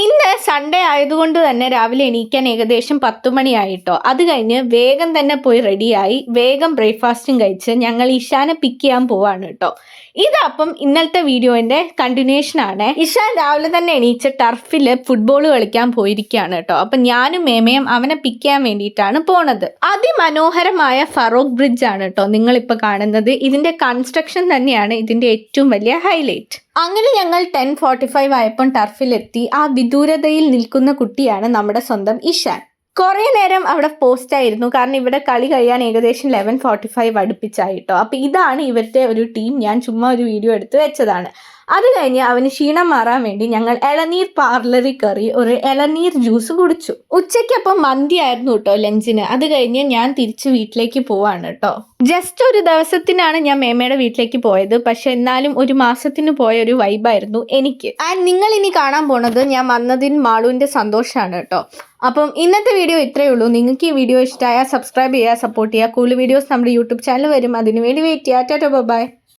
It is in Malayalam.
ഇന്ന് സൺഡേ ആയതുകൊണ്ട് തന്നെ രാവിലെ എണീക്കാൻ ഏകദേശം 10 മണിയായിട്ടോ. അത് കഴിഞ്ഞ് വേഗം തന്നെ പോയി റെഡിയായി വേഗം ബ്രേക്ക്ഫാസ്റ്റും കഴിച്ച് ഞങ്ങൾ ഇഷാനെ പിക്ക് ചെയ്യാൻ പോവാണ് കേട്ടോ. ഇതപ്പം ഇന്നലത്തെ വീഡിയോന്റെ കണ്ടിന്യൂഷൻ ആണ്. ഇഷാൻ രാവിലെ തന്നെ എണീച്ച് ടർഫിൽ ഫുട്ബോൾ കളിക്കാൻ പോയിരിക്കുകയാണ് കേട്ടോ. അപ്പം ഞാനും മേമയും അവനെ പിക്ക് ചെയ്യാൻ വേണ്ടിയിട്ടാണ് പോണത്. അതിമനോഹരമായ ഫറോക്ക് ബ്രിഡ്ജ് ആണ് കേട്ടോ നിങ്ങളിപ്പോൾ കാണുന്നത്. ഇതിന്റെ കൺസ്ട്രക്ഷൻ തന്നെയാണ് ഇതിന്റെ ഏറ്റവും വലിയ ഹൈലൈറ്റ്. അങ്ങനെ ഞങ്ങൾ 10:45 ആയപ്പോൾ ടർഫിലെത്തി. ആ വിദൂരതയിൽ നിൽക്കുന്ന കുട്ടിയാണ് നമ്മുടെ സ്വന്തം ഇഷാൻ. കുറേ നേരം അവിടെ പോസ്റ്റ് ആയിരുന്നു, കാരണം ഇവിടെ കളി കഴിയാൻ ഏകദേശം 11:45 അടുപ്പിച്ചായിട്ടോ. അപ്പോൾ ഇതാണ് ഇവരുടെ ഒരു ടീം. ഞാൻ ചുമ്മാ ഒരു വീഡിയോ എടുത്ത് വെച്ചതാണ്. അത് കഴിഞ്ഞ് അവന് ക്ഷീണം മാറാൻ വേണ്ടി ഞങ്ങൾ ഇളനീർ പാർലറിൽ കയറി ഒരു ഇളനീർ ജ്യൂസ് കുടിച്ചു. ഉച്ചയ്ക്കപ്പം മന്തി ആയിരുന്നു കേട്ടോ ലഞ്ചിന്. അത് കഴിഞ്ഞ് ഞാൻ തിരിച്ച് വീട്ടിലേക്ക് പോവാണ് കേട്ടോ. ജസ്റ്റ് ഒരു ദിവസത്തിനാണ് ഞാൻ മേമയുടെ വീട്ടിലേക്ക് പോയത്, പക്ഷെ എന്നാലും ഒരു മാസത്തിന് പോയ ഒരു വൈബായിരുന്നു എനിക്ക്. ആൻഡ് നിങ്ങൾ ഇനി കാണാൻ പോണത് ഞാൻ വന്നതിന് മാളുവിൻ്റെ സന്തോഷമാണ് കേട്ടോ. അപ്പം ഇന്നത്തെ വീഡിയോ ഇത്രയേ ഉള്ളൂ. നിങ്ങൾക്ക് ഈ വീഡിയോ ഇഷ്ടമായാൽ സബ്സ്ക്രൈബ് ചെയ്യുക, സപ്പോർട്ട് ചെയ്യുക. കൂടുതൽ വീഡിയോസ് നമ്മുടെ യൂട്യൂബ് ചാനൽ വരും, അതിനുവേണ്ടി വെയിറ്റ് ചെയ്യുക. Tata bye.